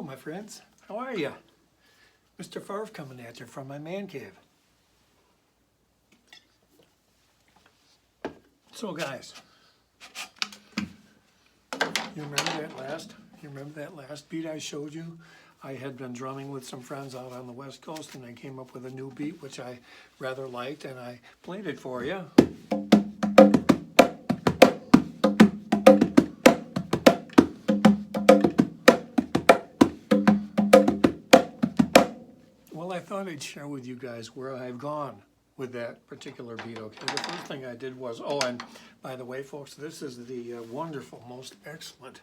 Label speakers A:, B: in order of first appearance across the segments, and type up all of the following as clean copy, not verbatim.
A: my friends. How are you? Mr. Favre coming at you from my man cave. So guys, you remember that last beat I showed you? I had been drumming with some friends out on the West Coast and I came up with a new beat which I rather liked and I played it for you. Well, I thought I'd share with you guys where I've gone with that particular beat. Okay, the first thing I did was, oh, and by the way, folks, this is the wonderful, most excellent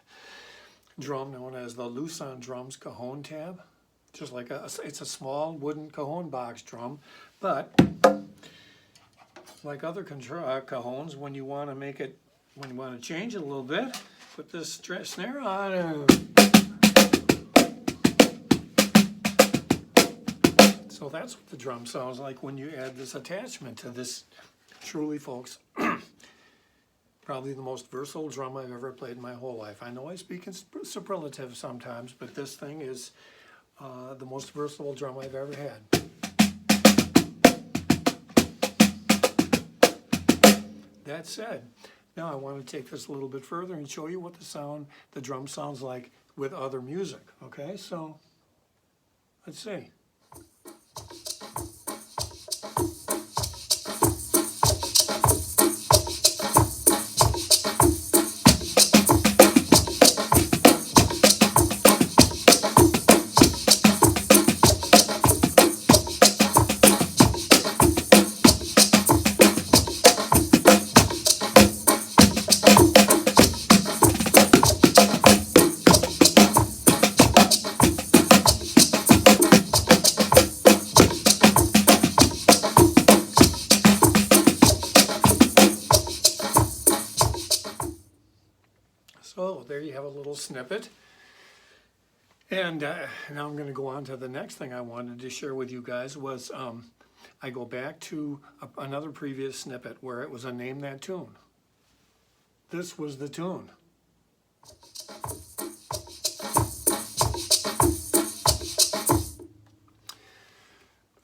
A: drum known as the Lucon Drums Cajon tab. Just like it's a small wooden cajon box drum, but like other cajons, when you want to make it, when you want to change it a little bit, put this snare on. So that's what the drum sounds like when you add this attachment to this. Truly, folks, probably the most versatile drum I've ever played in my whole life. I know I speak in superlative sometimes, but this thing is the most versatile drum I've ever had. That said, now I want to take this a little bit further and show you what the drum sounds like with other music. Okay, so let's see. So there you have a little snippet. And now I'm going to go on to the next thing I wanted to share with you guys was I go back to another previous snippet where it was a Name That Tune. This was the tune.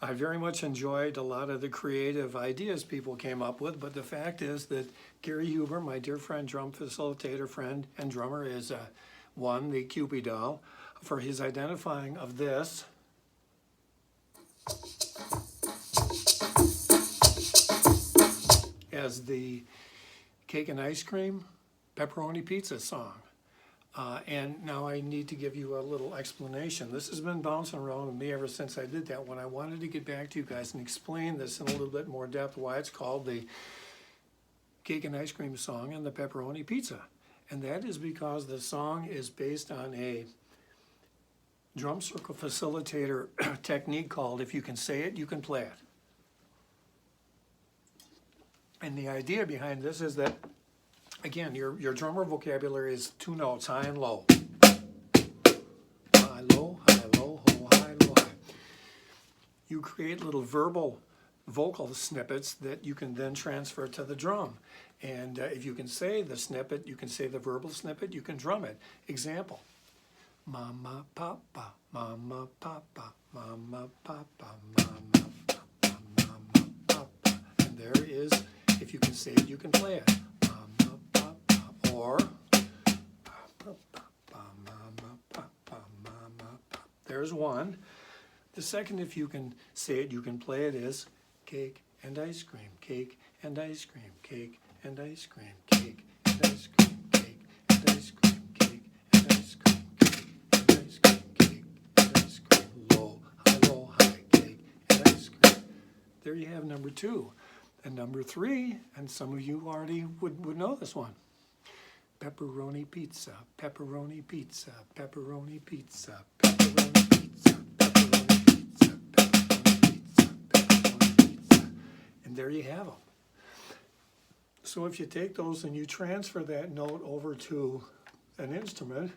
A: I very much enjoyed a lot of the creative ideas people came up with, but the fact is that Gary Huber, my dear friend, drum facilitator, friend, and drummer, is won the Cupid Doll for his identifying of this as the Cake and Ice Cream Pepperoni Pizza song. And now I need to give you a little explanation. This has been bouncing around with me ever since I did that. When I wanted to get back to you guys and explain this in a little bit more depth, why it's called the Cake and Ice Cream song and the Pepperoni Pizza. And that is because the song is based on a drum circle facilitator technique called If You Can Say It, You Can Play It. And the idea behind this is that, again, your drummer vocabulary is two notes, high and low. High, low, ho, high, low, high. You create little verbal vocal snippets that you can then transfer to the drum. And if you can say the snippet, you can say the verbal snippet, you can drum it. Example. Mama, papa, mama, papa, mama, papa, mama, papa, mama, papa. And there is, if you can say it, you can play it. Or there's one. The second, if you can say it, you can play it, is cake and ice cream, cake and ice cream, cake and ice cream, cake and ice cream, cake and ice cream, cake and ice cream, cake and ice cream, cake and ice cream, low, high, cake and ice cream. There you have number two. And number three, and some of you already would know this one. Pepperoni pizza, pepperoni pizza, pepperoni pizza, pepperoni pizza, pepperoni pizza, pepperoni pizza, pepperoni pizza. And there you have them. So if you take those and you transfer that note over to an instrument,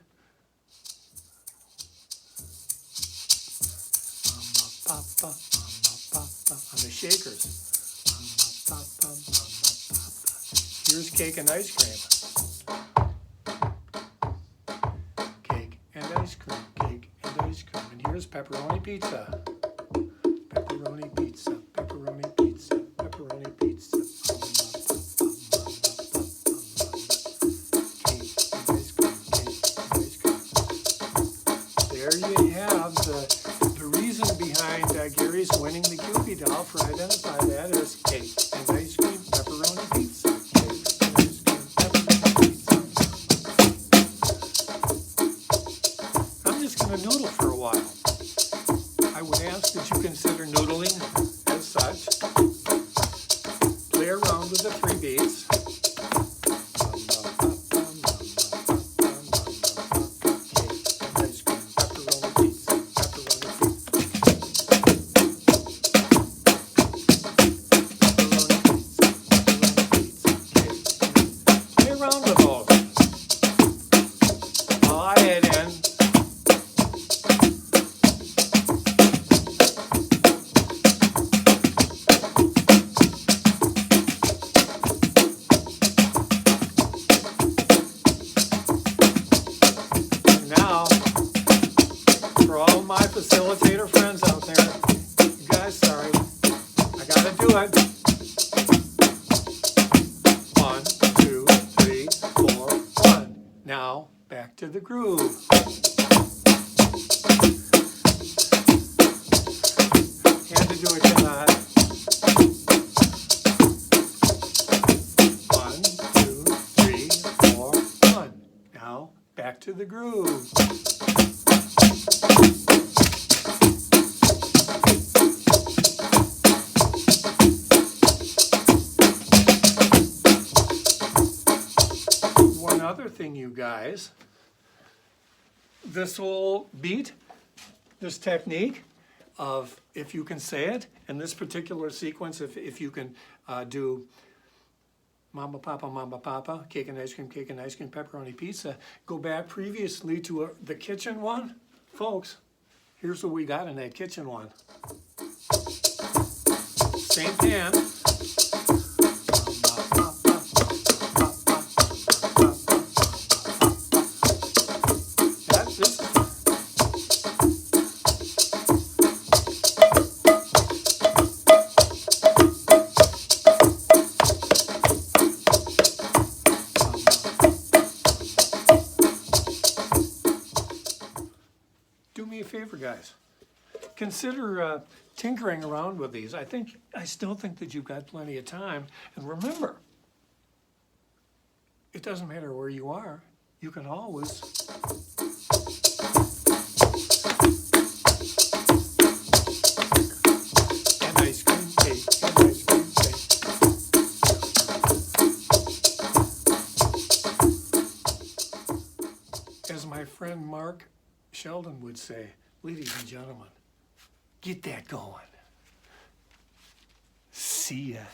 A: on the shakers. Here's cake and ice cream. Cake and ice cream, cake and pepperoni pizza. Pepperoni pizza, pepperoni pizza, pepperoni pizza. There you have the reason behind Gary's winning the Cupid doll. For identify that as cake and ice cream, pepperoni pizza. Cake and ice cream, pepperoni pizza. I'm just going to noodle for a while. I would ask that you consider noodling as such. Play around with the 3 beats. Facilitator friends out there, you guys, sorry, I gotta do it. 1, 2, 3, 4, 1. Now back to the groove. Hand to do it tonight. 1, 2, 3, 4, 1. Now back to the groove. Another thing, you guys, this whole beat, this technique of if you can say it, in this particular sequence, if you can do mama, papa, cake and ice cream, pepperoni pizza, go back previously to the kitchen one. Folks, here's what we got in that kitchen one. Same pan. Do me a favor, guys. Consider tinkering around with these. I still think that you've got plenty of time. And remember, it doesn't matter where you are. You can always and ice cream cake, and ice cream cake. As my friend Mark Sheldon would say, ladies and gentlemen, get that going. See ya.